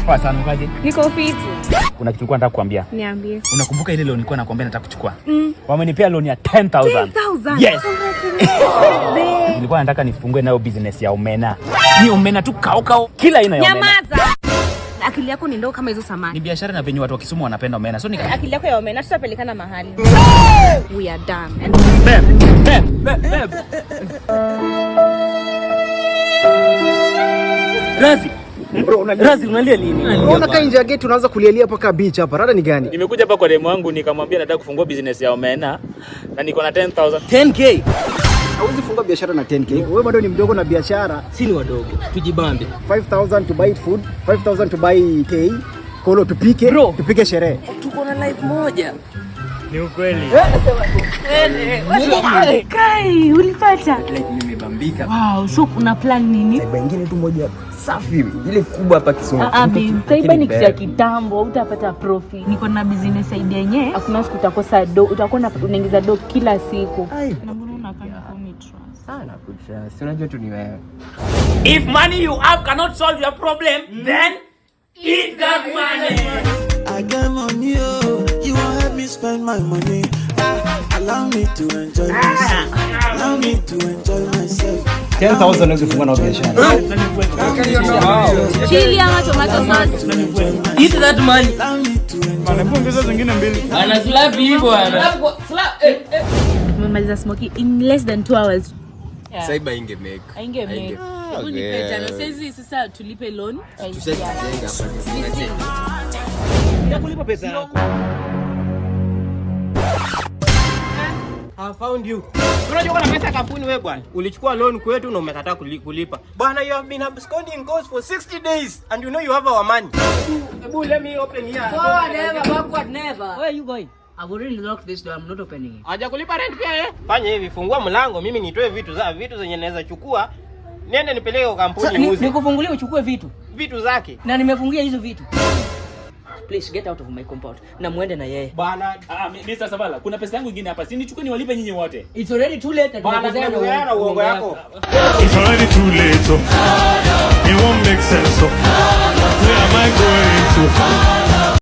Poa sana ukaje? Niko fiti. Kuna kitu nilikuwa nataka kukuambia. Niambie. Unakumbuka ile loan nilikuwa nakwambia nataka kuchukua? Wamenipea loan ya 10,000. 10,000. Yes. Nilikuwa nataka nifungue nayo business ya omena. Ni omena tu kao kila aina ya omena. Nyamaza. Akili yako ni ndogo kama hizo samaki. Ni biashara na venye watu wa Kisumu wanapenda omena. So akili yako ya omena tutapelekana mahali. We are done. Babe. Razi unalia nini? Unaona kama nje ya gate unaanza kulielia paka beach hapa. Rada ni gani? Nimekuja hapa kwa demu wangu nikamwambia nataka kufungua business ya omena na niko na 10,000. 10k. Hauwezi funga biashara na 10k. Wewe bado ni mdogo na biashara. Si ni wadogo. Tujibambe. 5,000 to buy food, 5,000 to buy K. Kolo tupike, tupike sherehe. Tuko na life moja. Ni ukweli. Kai, ulipata? Nimebambika. Wow, so una plan nini? Saiba ingine tu moja safi, ile kubwa hapa Kisumu. Saiba ni kitu ya kitambo, utapata profit. Niko na business idea yenyewe. Hakuna siku utakosa do, utakuwa unaingiza do kila siku. Na mbona unafanya kuni trust? Sana kutrust. Si unajua tu ni wewe. If money you have cannot solve your problem, then eat that money. I got money, oh, you won't help me spend my money. Allow me to enjoy myself. Allow me to enjoy myself. 10,000 unaweza funga na biashara. Chili ama tomato sauce. Eat that money. Allow me to enjoy. Anaongeza zingine mbili. Ana slap hivyo bwana. Tumemaliza smoking in less than 2 hours. Saiba inge make. Ainge make. Hebu nipe jana sasa tulipe loan. Tushajenga hapa. Nitakulipa pesa yako. I found you. Unajua kuna pesa kampuni wewe bwana. Ulichukua loan kwetu na umekataa kulipa. Bwana, you have been absconding course for 60 days and you know you have our money. Ebu let me open here. Forward never, backward never. Where are you going? I've already locked this door. I'm not opening it. Haja kulipa rent pia eh? Fanya hivi, fungua mlango, mimi nitoe vitu zenye naweza chukua. Niende nipeleke kwa kampuni muuze. Nikufungulie uchukue vitu zake. na nimefungia hizo vitu. Please get out of my compound. Na muende na yeye. Bwana, Mr. Savala, kuna pesa yangu nyingine hapa. Si nichukue niwalipe nyinyi wote. It's already too late. bwana, na uongo yako. It's already too late, so it won't make sense. So where am I going to?